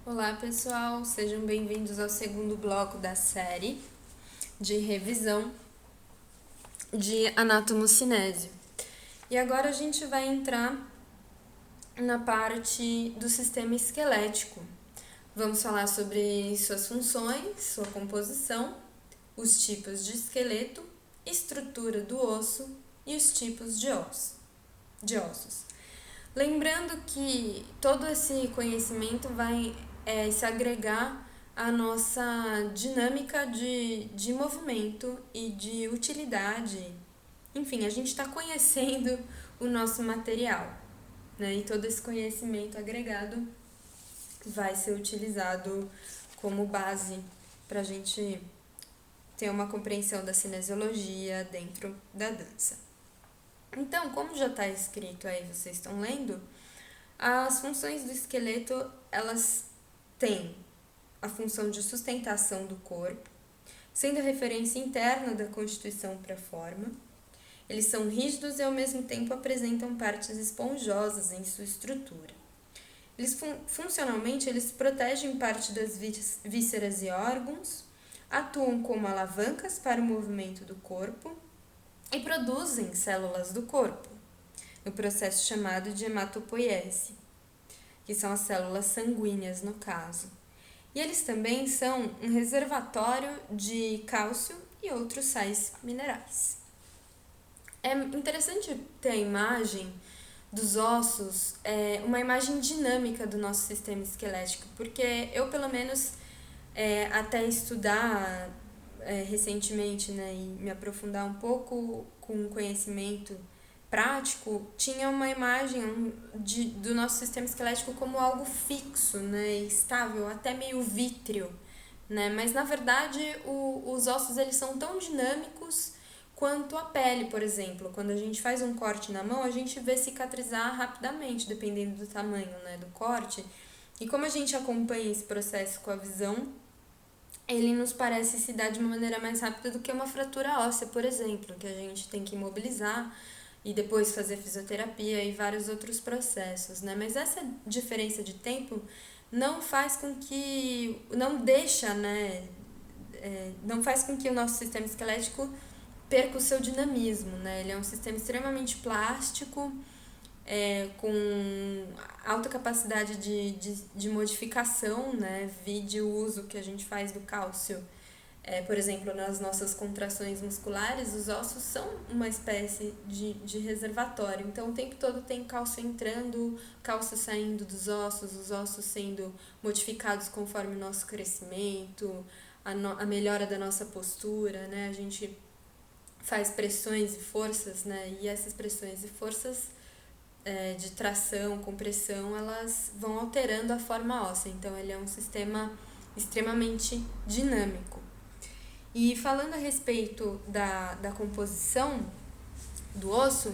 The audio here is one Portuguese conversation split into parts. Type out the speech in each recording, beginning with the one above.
Olá pessoal, sejam bem-vindos ao segundo bloco da série de revisão de anatomocinésia. E agora a gente vai entrar na parte do sistema esquelético. Vamos falar sobre suas funções, sua composição, os tipos de esqueleto, estrutura do osso e os tipos de ossos. Lembrando que todo esse conhecimento vai se agregar à nossa dinâmica de movimento e de utilidade. Enfim, a gente está conhecendo o nosso material, né? E todo esse conhecimento agregado vai ser utilizado como base para a gente ter uma compreensão da cinesiologia dentro da dança. Então, como já está escrito aí, vocês estão lendo, as funções do esqueleto, elas têm a função de sustentação do corpo, sendo a referência interna da constituição para a forma. Eles são rígidos e ao mesmo tempo apresentam partes esponjosas em sua estrutura. Eles funcionalmente eles protegem parte das vísceras e órgãos, atuam como alavancas para o movimento do corpo e produzem células do corpo, no processo chamado de hematopoiese, que são as células sanguíneas no caso. E eles também são um reservatório de cálcio e outros sais minerais. É interessante ter a imagem dos ossos, uma imagem dinâmica do nosso sistema esquelético, porque eu, pelo menos, até estudar recentemente, né, e me aprofundar um pouco com conhecimento prático, tinha uma imagem do nosso sistema esquelético como algo fixo, né, estável, até meio vítreo, né, mas na verdade os ossos eles são tão dinâmicos quanto a pele, por exemplo. Quando a gente faz um corte na mão, a gente vê cicatrizar rapidamente, dependendo do tamanho, né, do corte. E como a gente acompanha esse processo com a visão, ele nos parece se dar de uma maneira mais rápida do que uma fratura óssea, por exemplo, que a gente tem que imobilizar e depois fazer fisioterapia e vários outros processos, né? Mas essa diferença de tempo não faz com que, não deixa, né? Não faz com que o nosso sistema esquelético perca o seu dinamismo, né? Ele é um sistema extremamente plástico, com alta capacidade de modificação, né? Vide o uso que a gente faz do cálcio. Por exemplo, nas nossas contrações musculares, os ossos são uma espécie de reservatório. Então, o tempo todo tem cálcio entrando, cálcio saindo dos ossos, os ossos sendo modificados conforme o nosso crescimento, a melhora da nossa postura, né? A gente faz pressões e forças, né? E essas pressões e forças de tração, compressão, elas vão alterando a forma óssea. Então, ele é um sistema extremamente dinâmico. E falando a respeito da composição do osso,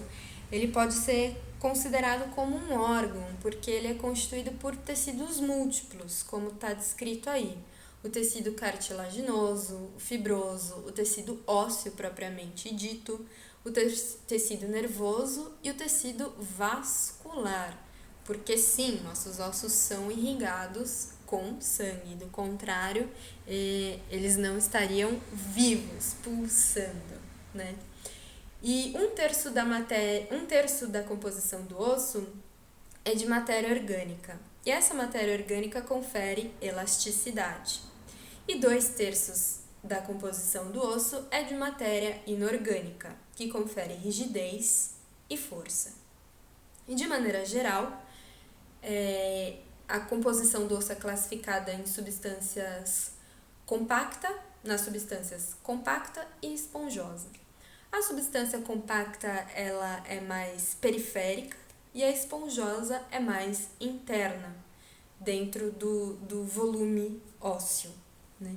ele pode ser considerado como um órgão, porque ele é constituído por tecidos múltiplos, como está descrito aí. O tecido cartilaginoso, o fibroso, o tecido ósseo propriamente dito, o tecido nervoso e o tecido vascular, porque sim, nossos ossos são irrigados com sangue, do contrário, eles não estariam vivos, pulsando, né? E um terço da composição do osso é de matéria orgânica, e essa matéria orgânica confere elasticidade. E 2/3 da composição do osso é de matéria inorgânica, que confere rigidez e força. E de maneira geral, a composição do osso é classificada em nas substâncias compacta e esponjosa. A substância compacta ela é mais periférica e a esponjosa é mais interna, dentro do volume ósseo, né?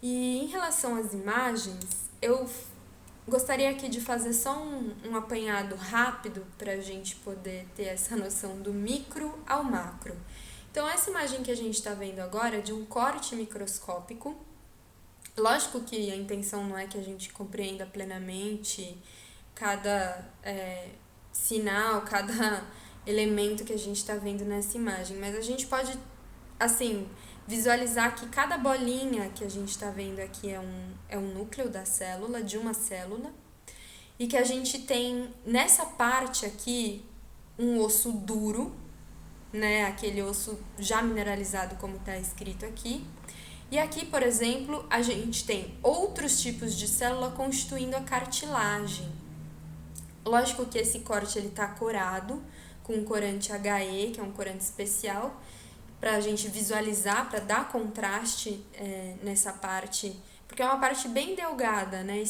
E em relação às imagens, eu gostaria aqui de fazer só um apanhado rápido para a gente poder ter essa noção do micro ao macro. Então, essa imagem que a gente está vendo agora é de um corte microscópico. Lógico que a intenção não é que a gente compreenda plenamente cada sinal, cada elemento que a gente está vendo nessa imagem, mas a gente pode assim, visualizar que cada bolinha que a gente está vendo aqui é um núcleo da célula, de uma célula, e que a gente tem nessa parte aqui um osso duro, né, aquele osso já mineralizado como está escrito aqui. E aqui, por exemplo, a gente tem outros tipos de célula constituindo a cartilagem. Lógico que esse corte ele tá corado com um corante HE, que é um corante especial, para a gente visualizar, para dar contraste nessa parte, porque é uma parte bem delgada, né?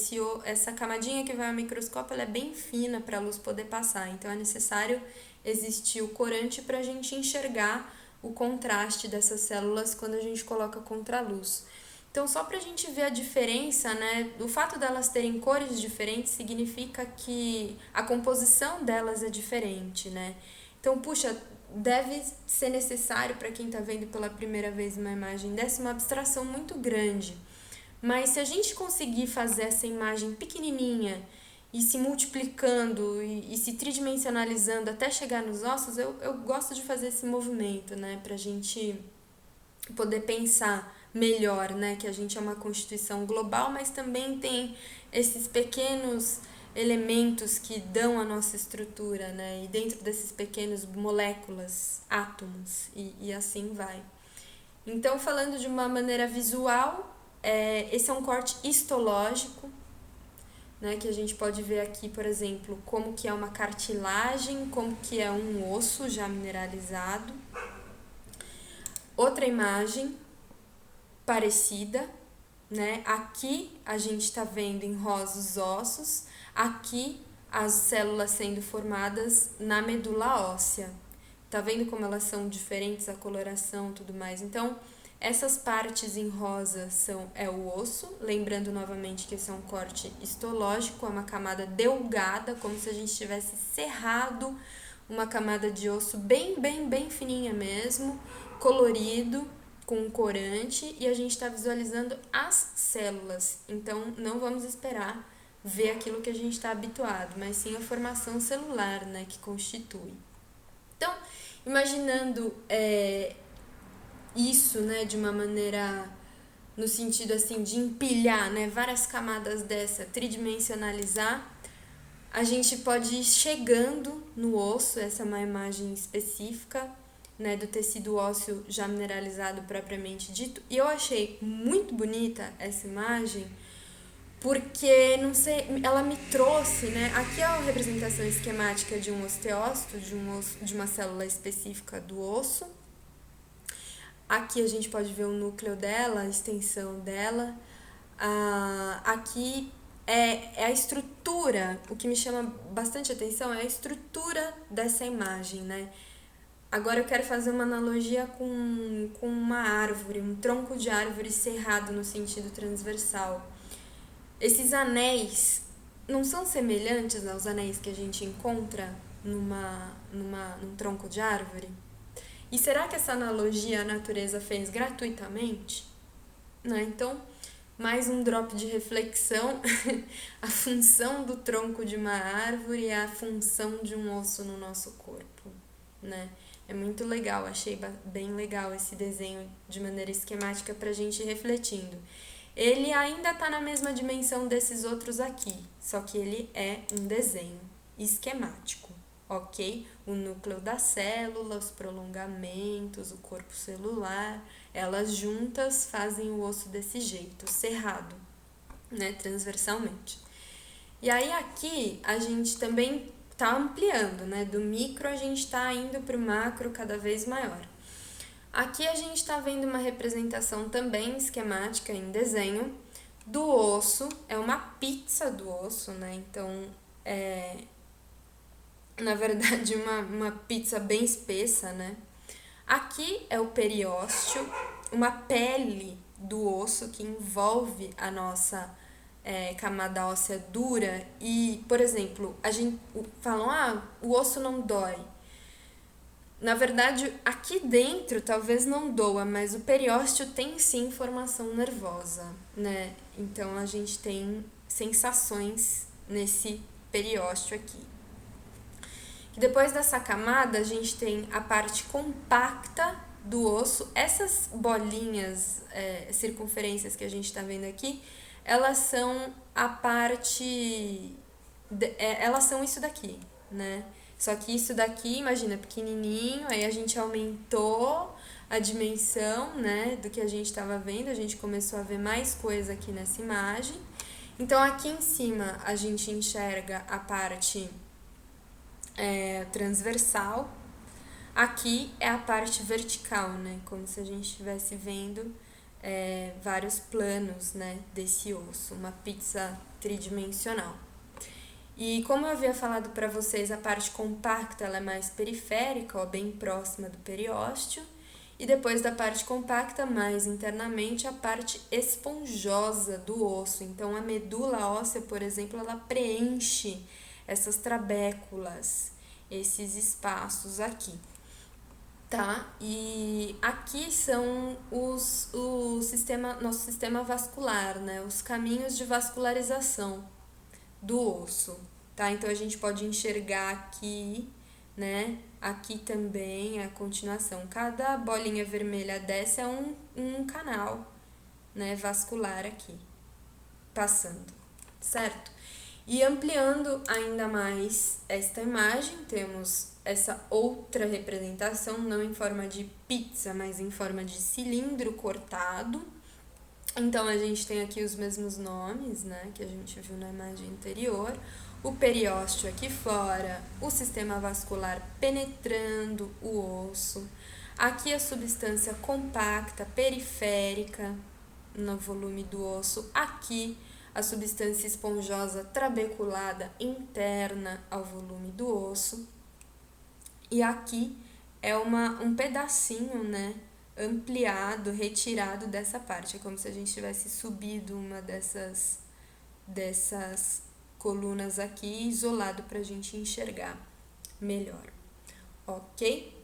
Essa camadinha que vai ao microscópio ela é bem fina para a luz poder passar, então é necessário existir o corante para a gente enxergar o contraste dessas células quando a gente coloca contra a luz. Então, só para a gente ver a diferença, né? O fato delas terem cores diferentes significa que a composição delas é diferente, né? Então, puxa, deve ser necessário para quem está vendo pela primeira vez uma imagem dessa uma abstração muito grande. Mas se a gente conseguir fazer essa imagem pequenininha e se multiplicando e se tridimensionalizando até chegar nos ossos, eu gosto de fazer esse movimento, né? Para a gente poder pensar melhor, né? Que a gente é uma constituição global, mas também tem esses pequenos elementos que dão a nossa estrutura, né? E dentro desses pequenos moléculas, átomos, e assim vai. Então, falando de uma maneira visual, esse é um corte histológico, né? Que a gente pode ver aqui, por exemplo, como que é uma cartilagem, como que é um osso já mineralizado. Outra imagem parecida, né? Aqui a gente está vendo em rosa os ossos, aqui as células sendo formadas na medula óssea. Tá vendo como elas são diferentes, a coloração e tudo mais? Então, essas partes em rosa é o osso, lembrando novamente que esse é um corte histológico, é uma camada delgada, como se a gente tivesse serrado uma camada de osso bem fininha mesmo, colorido, com um corante, e a gente está visualizando as células. Então, não vamos esperar ver aquilo que a gente está habituado, mas sim a formação celular, né, que constitui. Então, imaginando isso, né, de uma maneira no sentido assim de empilhar, né, várias camadas dessa, tridimensionalizar, a gente pode ir chegando no osso, essa é uma imagem específica, né, do tecido ósseo já mineralizado propriamente dito. E eu achei muito bonita essa imagem, porque, não sei, ela me trouxe, né, aqui é a representação esquemática de um osteócito, de uma célula específica do osso. Aqui a gente pode ver o núcleo dela, a extensão dela. Aqui é a estrutura, o que me chama bastante atenção é a estrutura dessa imagem, né? Agora eu quero fazer uma analogia com uma árvore, um tronco de árvore cerrado no sentido transversal. Esses anéis não são semelhantes aos anéis que a gente encontra num tronco de árvore? E será que essa analogia a natureza fez gratuitamente? Né? Então, mais um drop de reflexão. A função do tronco de uma árvore é a função de um osso no nosso corpo, né? É muito legal, achei bem legal esse desenho de maneira esquemática para a gente ir refletindo. Ele ainda está na mesma dimensão desses outros aqui, só que ele é um desenho esquemático, ok? O núcleo da célula, os prolongamentos, o corpo celular, elas juntas fazem o osso desse jeito, cerrado, né, transversalmente. E aí aqui a gente também está ampliando, né? Do micro a gente está indo para o macro cada vez maior. Aqui a gente está vendo uma representação também esquemática em desenho do osso, é uma pizza do osso, né? Então, na verdade, uma pizza bem espessa, né? Aqui é o periósteo, uma pele do osso que envolve a nossa camada óssea dura e, por exemplo, a gente falam, o osso não dói. Na verdade, aqui dentro talvez não doa, mas o periósteo tem sim formação nervosa, né? Então a gente tem sensações nesse periósteo aqui. E depois dessa camada, a gente tem a parte compacta do osso. Essas bolinhas, circunferências que a gente está vendo aqui, elas são a parte... elas são isso daqui, né? Só que isso daqui, imagina, pequenininho, aí a gente aumentou a dimensão, né, do que a gente estava vendo, a gente começou a ver mais coisa aqui nessa imagem. Então, aqui em cima, a gente enxerga a parte transversal. Aqui é a parte vertical, né, como se a gente estivesse vendo vários planos, né, desse osso, uma pizza tridimensional. E como eu havia falado para vocês, a parte compacta ela é mais periférica, ó, bem próxima do periósteo. E depois da parte compacta, mais internamente, a parte esponjosa do osso. Então, a medula óssea, por exemplo, ela preenche essas trabéculas, esses espaços aqui, tá? E aqui são nosso sistema vascular, né? Os caminhos de vascularização do osso, tá? Então, a gente pode enxergar aqui, né? Aqui também é a continuação. Cada bolinha vermelha dessa é um canal, né, vascular aqui, passando, certo? E ampliando ainda mais esta imagem, temos essa outra representação, não em forma de pizza, mas em forma de cilindro cortado. Então, a gente tem aqui os mesmos nomes, né, que a gente viu na imagem anterior. O periósteo aqui fora, o sistema vascular penetrando o osso. Aqui a substância compacta periférica no volume do osso. Aqui a substância esponjosa trabeculada interna ao volume do osso. E aqui é um pedacinho, né, ampliado, retirado dessa parte. É como se a gente tivesse subido uma dessas colunas aqui, isolado para a gente enxergar melhor, ok?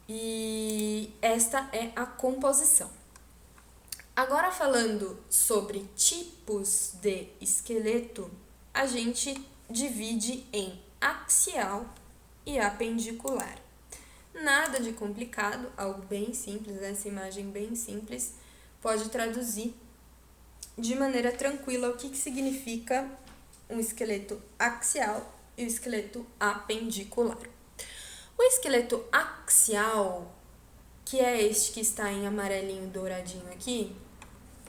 E esta é a composição. Agora, falando sobre tipos de esqueleto, a gente divide em axial e apendicular. Nada de complicado, algo bem simples, essa imagem bem simples pode traduzir de maneira tranquila o que significa um esqueleto axial e o esqueleto apendicular. O esqueleto axial, que é este que está em amarelinho douradinho aqui,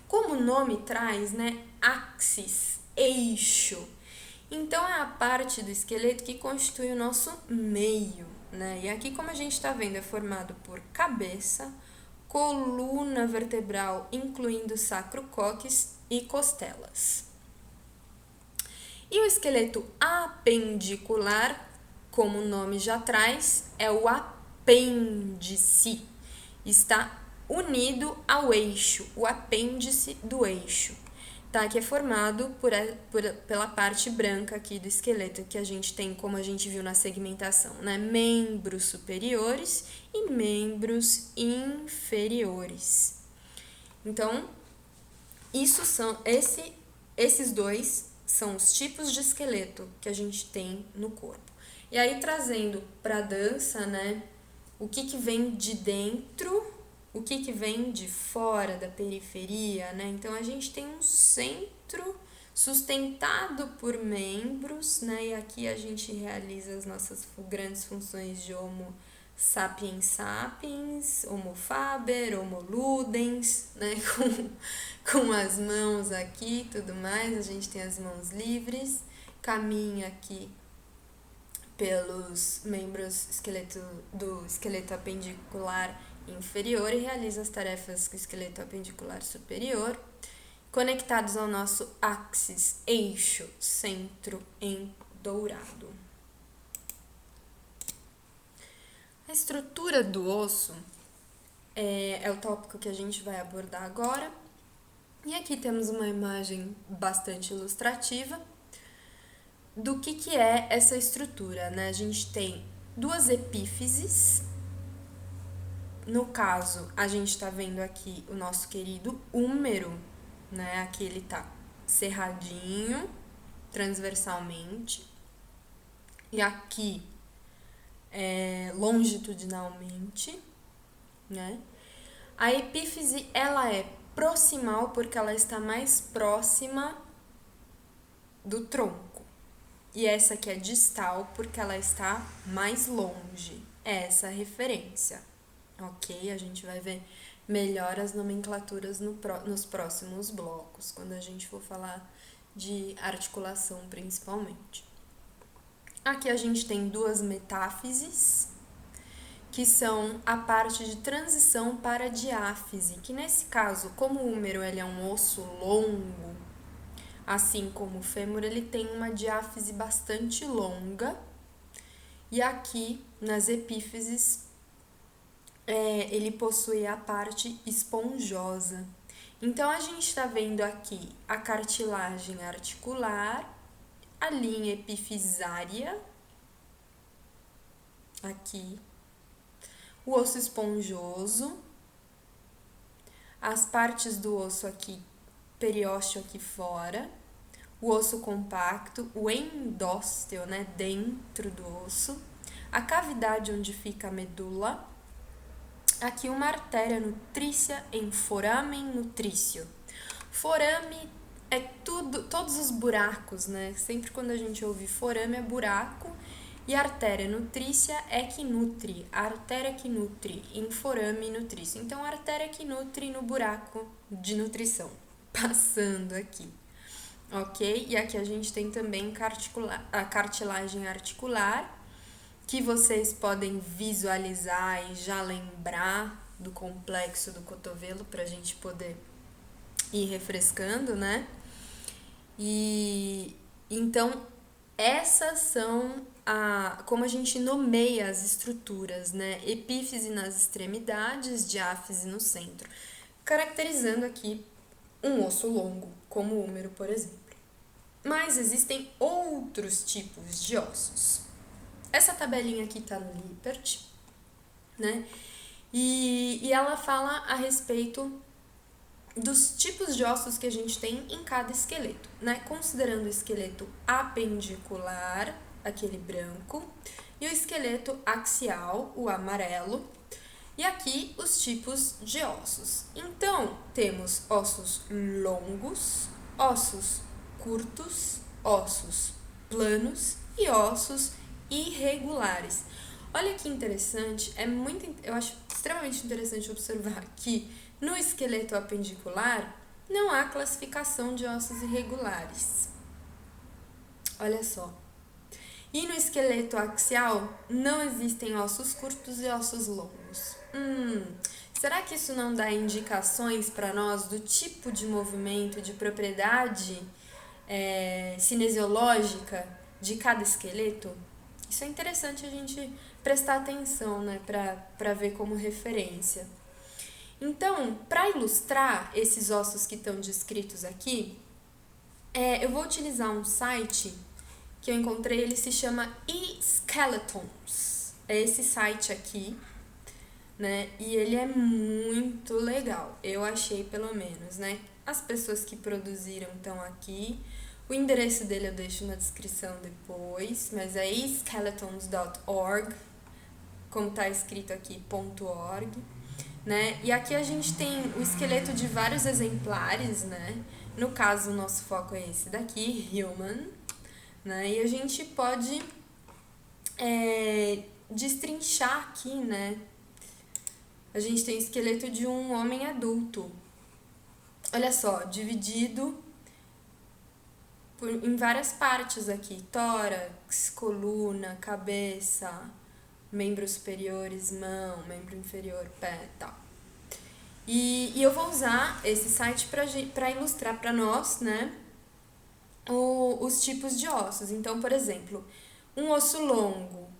como o nome traz, né, axis, eixo. Então, é a parte do esqueleto que constitui o nosso meio, né? E aqui, como a gente está vendo, é formado por cabeça, coluna vertebral, incluindo sacro-cóccix e costelas. E o esqueleto apendicular, como o nome já traz, é o apêndice. Está unido ao eixo, o apêndice do eixo, tá? Que é formado pela parte branca aqui do esqueleto, que a gente tem, como a gente viu na segmentação, né? Membros superiores e membros inferiores. Então, esses dois são os tipos de esqueleto que a gente tem no corpo. E aí, trazendo para a dança, né, o que vem de dentro, o que vem de fora da periferia, né? Então, a gente tem um centro sustentado por membros, né? E aqui a gente realiza as nossas grandes funções de Homo sapiens sapiens, Homo faber, Homo ludens, né? Com as mãos aqui e tudo mais, a gente tem as mãos livres, caminha aqui pelos membros do esqueleto apendicular inferior e realiza as tarefas do esqueleto apendicular superior, conectados ao nosso axis, eixo, centro em dourado. A estrutura do osso é o tópico que a gente vai abordar agora. E aqui temos uma imagem bastante ilustrativa do que é essa estrutura, né? A gente tem duas epífises. No caso, a gente está vendo aqui o nosso querido húmero, né? Aqui ele tá cerradinho, transversalmente. E aqui, longitudinalmente. né? A epífise, ela é proximal porque ela está mais próxima do tronco. E essa aqui é distal porque ela está mais longe. É essa a referência, ok? A gente vai ver melhor as nomenclaturas nos próximos blocos, quando a gente for falar de articulação principalmente. Aqui a gente tem duas metáfises, que são a parte de transição para a diáfise, que nesse caso, como o húmero ele é um osso longo, assim como o fêmur, ele tem uma diáfise bastante longa, e aqui nas epífises ele possui a parte esponjosa. Então, a gente está vendo aqui a cartilagem articular, a linha epifisária, aqui, o osso esponjoso, as partes do osso aqui, periósteo aqui fora, o osso compacto, o endósteo, né, dentro do osso, a cavidade onde fica a medula, aqui uma artéria nutrícia em foramen nutrício. Forame é todos os buracos, né? Sempre quando a gente ouve forame é buraco, e artéria nutrícia é que nutre, a artéria que nutre em forame nutrício. Então, a artéria que nutre no buraco de nutrição, passando aqui, ok? E aqui a gente tem também a cartilagem articular, que vocês podem visualizar e já lembrar do complexo do cotovelo para a gente poder ir refrescando, né? E então essas são como a gente nomeia as estruturas, né? Epífise nas extremidades, diáfise no centro, caracterizando aqui um osso longo, como o húmero, por exemplo. Mas existem outros tipos de ossos. Essa tabelinha aqui tá no Lippert, né? E ela fala a respeito dos tipos de ossos que a gente tem em cada esqueleto, né? Considerando o esqueleto apendicular, aquele branco, e o esqueleto axial, o amarelo, e aqui os tipos de ossos. Então, temos ossos longos, ossos curtos, ossos planos e ossos irregulares. Olha que interessante, eu acho extremamente interessante observar que no esqueleto apendicular não há classificação de ossos irregulares. Olha só. E no esqueleto axial não existem ossos curtos e ossos longos. Será que isso não dá indicações para nós do tipo de movimento, de propriedade cinesiológica de cada esqueleto? Isso é interessante a gente prestar atenção, né, para ver como referência. Então, para ilustrar esses ossos que estão descritos aqui, eu vou utilizar um site que eu encontrei, ele se chama eSkeletons. É esse site aqui, né? E ele é muito legal, eu achei pelo menos, né? As pessoas que produziram estão aqui. O endereço dele eu deixo na descrição depois, mas é eskeletons.org, como está escrito aqui, .org, né? E aqui a gente tem o esqueleto de vários exemplares, né? No caso, o nosso foco é esse daqui, human, né? E a gente pode destrinchar aqui, né? A gente tem o esqueleto de um homem adulto. Olha só, dividido em várias partes aqui, tórax, coluna, cabeça, membros superiores, mão, membro inferior, pé, tal. E eu vou usar esse site para ilustrar para nós, né, os tipos de ossos. Então, por exemplo, um osso longo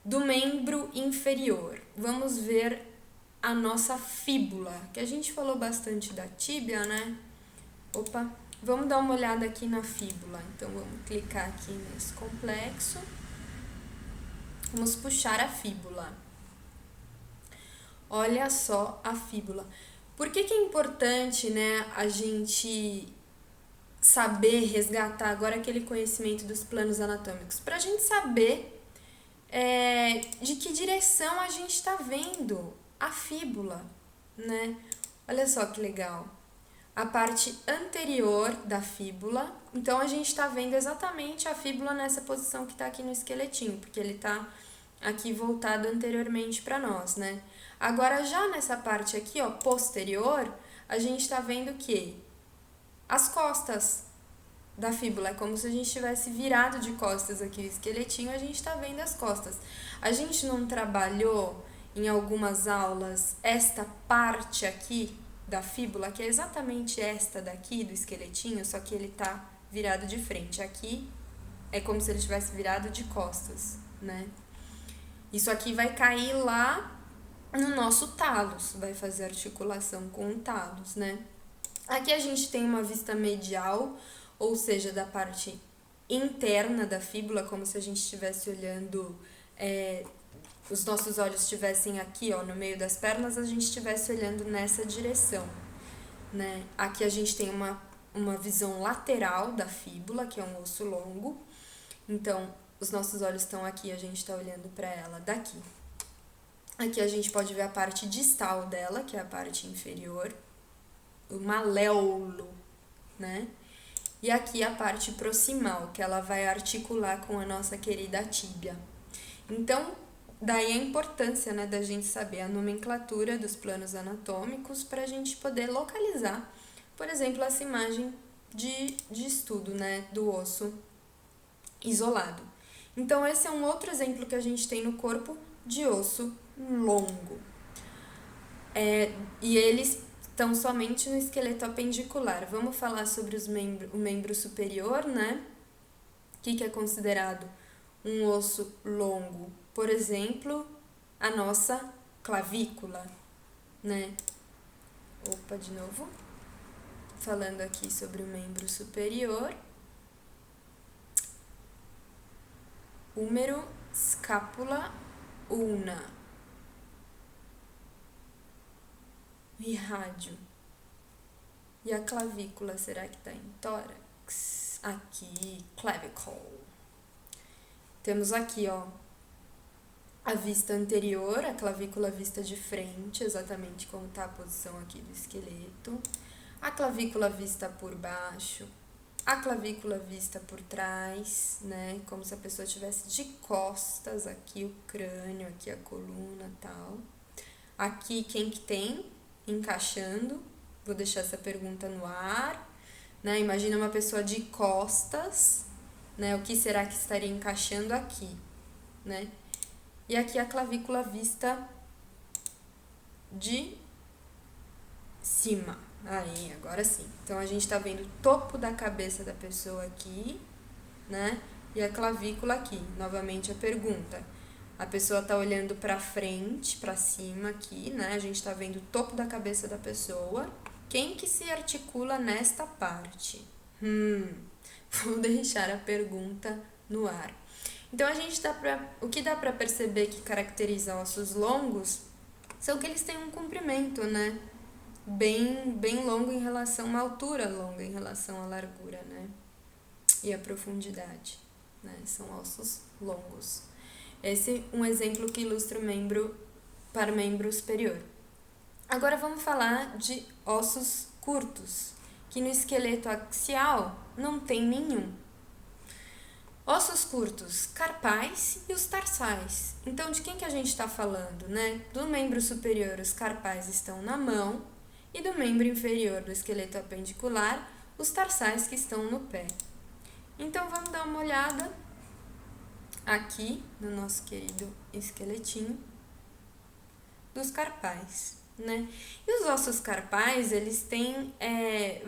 do membro inferior. Vamos ver a nossa fíbula, que a gente falou bastante da tíbia, né? Vamos dar uma olhada aqui na fíbula. Então, vamos clicar aqui nesse complexo. Vamos puxar a fíbula. Olha só a fíbula. Por que é importante, né, a gente saber resgatar agora aquele conhecimento dos planos anatômicos? Para a gente saber de que direção a gente está vendo a fíbula, né? Olha só que legal. A parte anterior da fíbula, então a gente está vendo exatamente a fíbula nessa posição que está aqui no esqueletinho, porque ele está aqui voltado anteriormente para nós, né? Agora, já nessa parte aqui, ó, posterior, a gente está vendo que as costas da fíbula, é como se a gente tivesse virado de costas aqui o esqueletinho, a gente está vendo as costas. A gente não trabalhou em algumas aulas esta parte aqui da fíbula, que é exatamente esta daqui do esqueletinho, só que ele tá virado de frente. Aqui é como se ele tivesse virado de costas, né? Isso aqui vai cair lá no nosso talos, vai fazer articulação com o talos, né? Aqui a gente tem uma vista medial, ou seja, da parte interna da fíbula, como se a gente estivesse olhando, os nossos olhos estivessem aqui, ó, no meio das pernas, a gente estivesse olhando nessa direção, né? Aqui a gente tem uma visão lateral da fíbula, que é um osso longo, então os nossos olhos estão aqui, a gente está olhando para ela daqui. Aqui a gente pode ver a parte distal dela, que é a parte inferior, o maléolo, né? E aqui a parte proximal, que ela vai articular com a nossa querida tíbia. Então, daí a importância, né, da gente saber a nomenclatura dos planos anatômicos para a gente poder localizar, por exemplo, essa imagem de estudo, né, do osso isolado. Então, esse é um outro exemplo que a gente tem no corpo de osso longo. E eles estão somente no esqueleto apendicular. Vamos falar sobre o membro superior, né? O que é considerado um osso longo? Por exemplo, a nossa clavícula, né? Opa, de novo. Falando aqui sobre o membro superior. Húmero, escápula, ulna e rádio. E a clavícula, será que está em tórax? Aqui, clavicle. Temos aqui, ó, a vista anterior, a clavícula vista de frente, exatamente como está a posição aqui do esqueleto. A clavícula vista por baixo. A clavícula vista por trás, né? Como se a pessoa estivesse de costas, aqui o crânio, aqui a coluna e tal. Aqui quem que tem? Encaixando. Vou deixar essa pergunta no ar, né? Imagina uma pessoa de costas, né? O que será que estaria encaixando aqui, né? E aqui a clavícula vista de cima. Aí, agora sim. Então, a gente tá vendo o topo da cabeça da pessoa aqui, né? E a clavícula aqui. Novamente a pergunta. A pessoa tá olhando pra frente, pra cima aqui, né? A gente tá vendo o topo da cabeça da pessoa. Quem que se articula nesta parte? Vou deixar a pergunta no ar. Então, o que dá pra perceber que caracteriza ossos longos são que eles têm um comprimento, né? Bem longo em relação a uma altura longa em relação à largura, né? E a profundidade, né? São ossos longos. Esse é um exemplo que ilustra o membro para o membro superior. Agora vamos falar de ossos curtos, que no esqueleto axial não tem nenhum. Ossos curtos, carpais e os tarsais. Então, de quem que a gente está falando, né? Do membro superior, os carpais estão na mão, e do membro inferior do esqueleto apendicular, os tarsais que estão no pé. Então, vamos dar uma olhada aqui no nosso querido esqueletinho dos carpais, né? E os ossos carpais, eles têm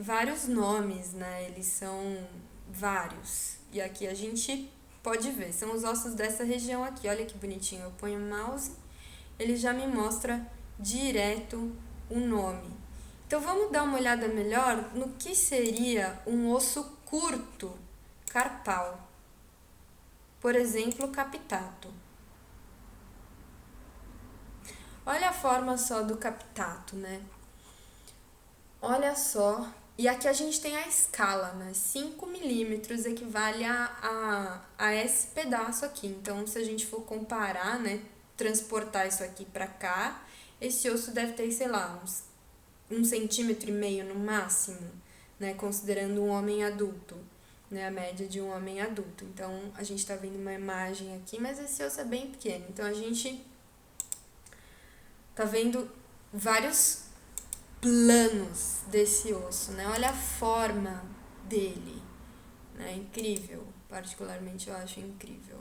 vários nomes, né? Eles são vários. E aqui a gente pode ver, são os ossos dessa região aqui. Olha que bonitinho, eu ponho o mouse, ele já me mostra direto o nome. Então, vamos dar uma olhada melhor no que seria um osso curto carpal. Por exemplo, capitato. Olha a forma só do capitato, né? Olha só. E aqui a gente tem a escala, né? 5 milímetros equivale a esse pedaço aqui. Então, se a gente for comparar, né? Transportar isso aqui para cá, esse osso deve ter, sei lá, uns 1,5 cm no máximo, né, considerando um homem adulto, né, a média de um homem adulto. Então, a gente tá vendo uma imagem aqui, mas esse osso é bem pequeno. Então, a gente tá vendo vários planos desse osso, né? Olha a forma dele, né? Incrível. Particularmente eu acho incrível.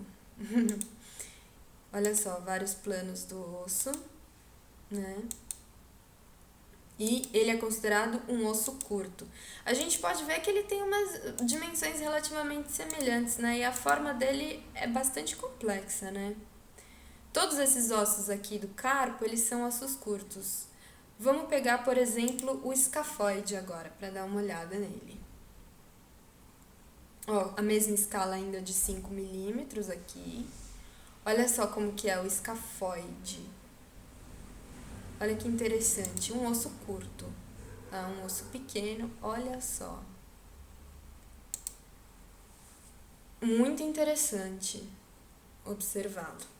Olha só, vários planos do osso, né? E ele é considerado um osso curto. A gente pode ver que ele tem umas dimensões relativamente semelhantes, né? E a forma dele é bastante complexa, né? Todos esses ossos aqui do carpo, eles são ossos curtos. Vamos pegar, por exemplo, o escafoide agora, para dar uma olhada nele. Ó, a mesma escala ainda de 5 milímetros aqui. Olha só como que é o escafoide. Olha que interessante, um osso curto, tá? Um osso pequeno, olha só. Muito interessante observá-lo.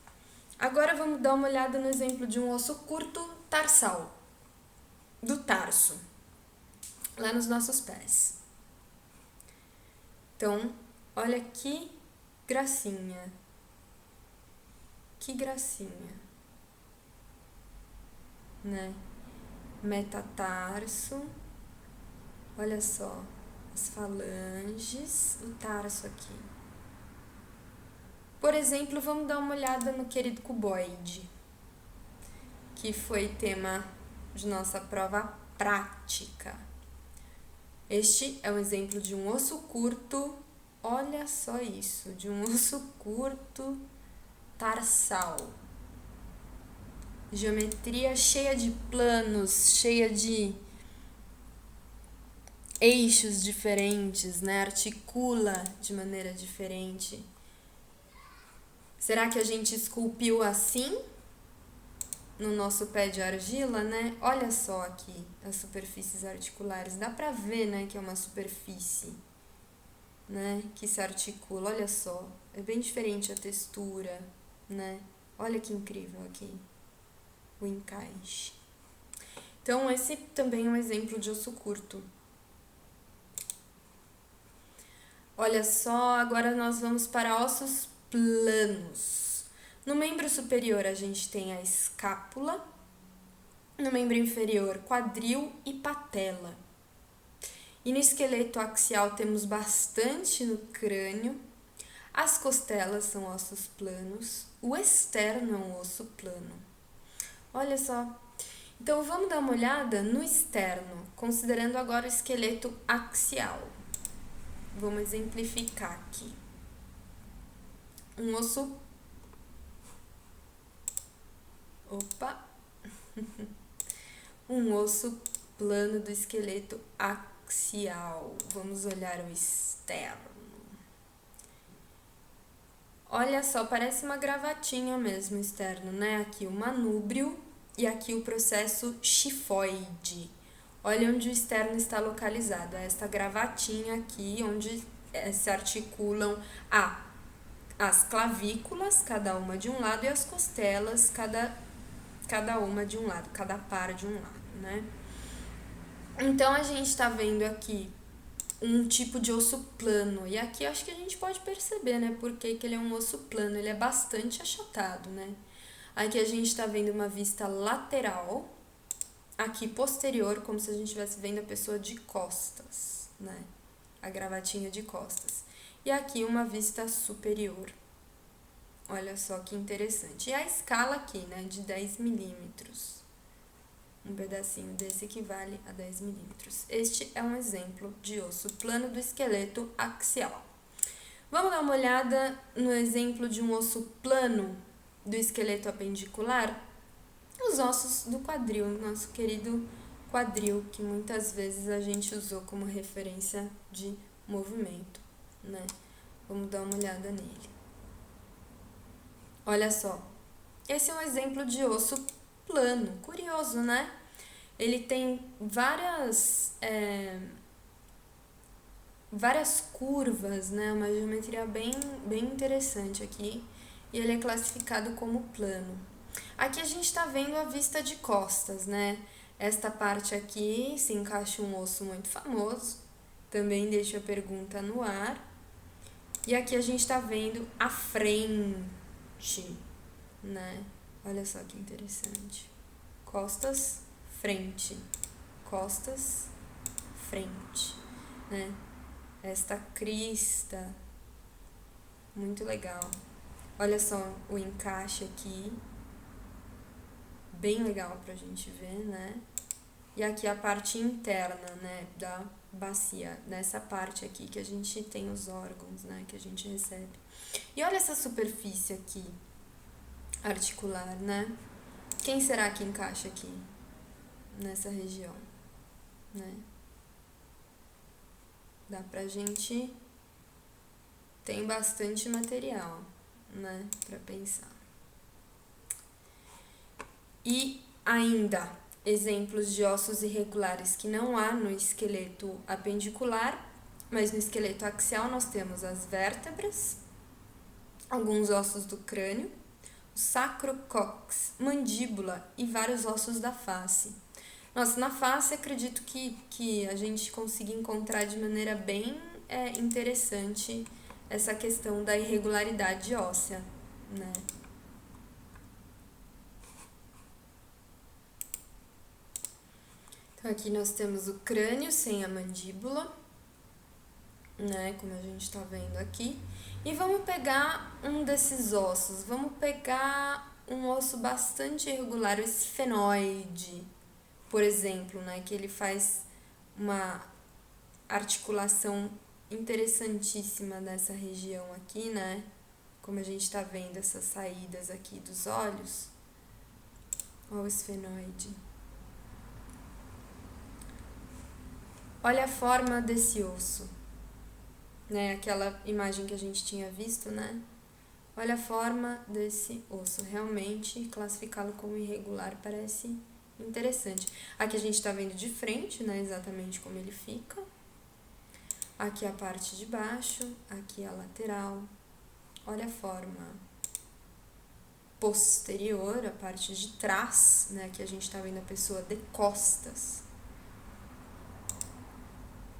Agora vamos dar uma olhada no exemplo de um osso curto tarsal, do tarso, lá nos nossos pés. Então, olha que gracinha. Que gracinha. Né? Metatarso. Olha só, as falanges, o tarso aqui. Por exemplo, vamos dar uma olhada no querido cuboide, que foi tema de nossa prova prática. Este é um exemplo de um osso curto, olha só isso, de um osso curto tarsal. Geometria cheia de planos, cheia de eixos diferentes, né? Articula de maneira diferente. Será que a gente esculpiu assim no nosso pé de argila, né? Olha só aqui as superfícies articulares. Dá pra ver, né, que é uma superfície, né, que se articula. Olha só, é bem diferente a textura, né? Olha que incrível aqui o encaixe. Então, esse também é um exemplo de osso curto. Olha só, agora nós vamos para ossos planos. No membro superior a gente tem a escápula, no membro inferior quadril e patela. E no esqueleto axial temos bastante no crânio. As costelas são ossos planos, o externo é um osso plano. Olha só. Então vamos dar uma olhada no externo, considerando agora o esqueleto axial. Vamos exemplificar aqui. Um osso. Um osso plano do esqueleto axial. Vamos olhar o externo. Olha só, parece uma gravatinha mesmo externo, né? Aqui o manúbrio e aqui o processo chifoide. Olha onde o externo está localizado. É esta gravatinha aqui, onde se articulam as clavículas, cada uma de um lado, e as costelas, cada uma de um lado, cada par de um lado, né? Então, a gente está vendo aqui um tipo de osso plano. E aqui acho que a gente pode perceber, né? Porque que ele é um osso plano. Ele é bastante achatado, né? Aqui a gente está vendo uma vista lateral. Aqui posterior, como se a gente estivesse vendo a pessoa de costas, né? A gravatinha de costas. E aqui uma vista superior. Olha só que interessante. E a escala aqui, né? De 10 milímetros. Um pedacinho desse equivale a 10 milímetros. Este é um exemplo de osso plano do esqueleto axial. Vamos dar uma olhada no exemplo de um osso plano do esqueleto apendicular? Os ossos do quadril, nosso querido quadril, que muitas vezes a gente usou como referência de movimento, né? Vamos dar uma olhada nele. Olha só, esse é um exemplo de osso plano, curioso, né? Ele tem várias curvas, né? Uma geometria bem interessante aqui, e ele é classificado como plano. Aqui a gente tá vendo a vista de costas, né? Esta parte aqui se encaixa um osso muito famoso, também deixa a pergunta no ar. E aqui a gente tá vendo a frente, né? Olha só que interessante. Costas, frente. Costas, frente, né? Esta crista, muito legal. Olha só o encaixe aqui, bem legal pra gente ver, né? E aqui a parte interna, né, da bacia, nessa parte aqui que a gente tem os órgãos, né, que a gente recebe. E olha essa superfície aqui, articular, né? Quem será que encaixa aqui, nessa região, né? Dá pra gente... Tem bastante material, né, pra pensar. E ainda, exemplos de ossos irregulares que não há no esqueleto apendicular, mas no esqueleto axial nós temos as vértebras, alguns ossos do crânio, o sacrocóccix, mandíbula e vários ossos da face. Nossa, na face acredito que a gente consiga encontrar de maneira bem interessante essa questão da irregularidade óssea, né? Então aqui nós temos o crânio sem a mandíbula, né, como a gente tá vendo aqui. E vamos pegar um desses ossos, vamos pegar um osso bastante irregular, o esfenoide, por exemplo, né, que ele faz uma articulação interessantíssima nessa região aqui, né, como a gente tá vendo essas saídas aqui dos olhos. Olha o esfenoide. Olha a forma desse osso, né? Aquela imagem que a gente tinha visto, né? Olha a forma desse osso. Realmente, classificá-lo como irregular parece interessante. Aqui a gente tá vendo de frente, né? Exatamente como ele fica. Aqui a parte de baixo, aqui a lateral. Olha a forma posterior, a parte de trás, né? Aqui a gente tá vendo a pessoa de costas.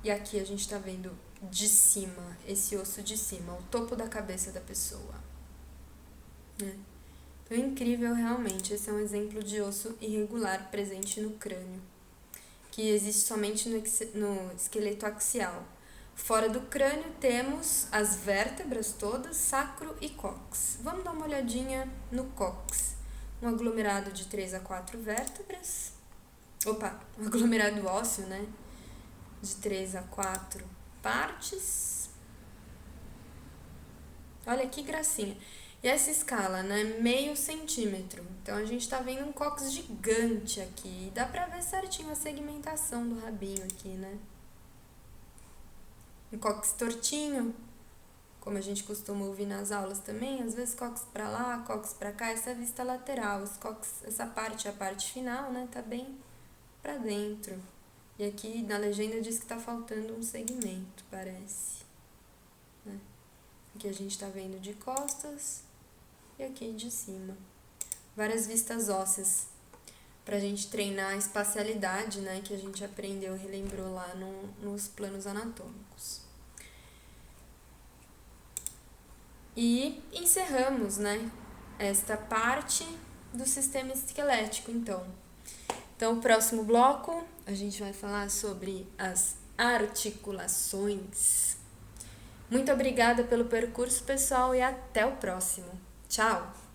E aqui a gente tá vendo de cima, esse osso de cima, o topo da cabeça da pessoa, né? Então é incrível realmente, esse é um exemplo de osso irregular presente no crânio, que existe somente no esqueleto axial. Fora do crânio temos as vértebras todas, sacro e cóccix. Vamos dar uma olhadinha no cóccix. Um aglomerado de 3 a 4 vértebras. Um aglomerado ósseo, né? De 3 a 4 partes. Olha que gracinha. E essa escala, né? Meio centímetro. Então, a gente tá vendo um cóccix gigante aqui. Dá pra ver certinho a segmentação do rabinho aqui, né? Um cóccix tortinho, como a gente costuma ouvir nas aulas também. Às vezes, cóccix pra lá, cóccix pra cá. Essa vista lateral. Os cóccix, essa parte, a parte final, né? Tá bem pra dentro. E aqui na legenda diz que tá faltando um segmento, parece, né? Aqui a gente tá vendo de costas e aqui de cima. Várias vistas ósseas pra gente treinar a espacialidade, né? Que a gente aprendeu, relembrou lá nos planos anatômicos. E encerramos, né? Esta parte do sistema esquelético, então. Então, o próximo bloco, a gente vai falar sobre as articulações. Muito obrigada pelo percurso, pessoal, e até o próximo. Tchau!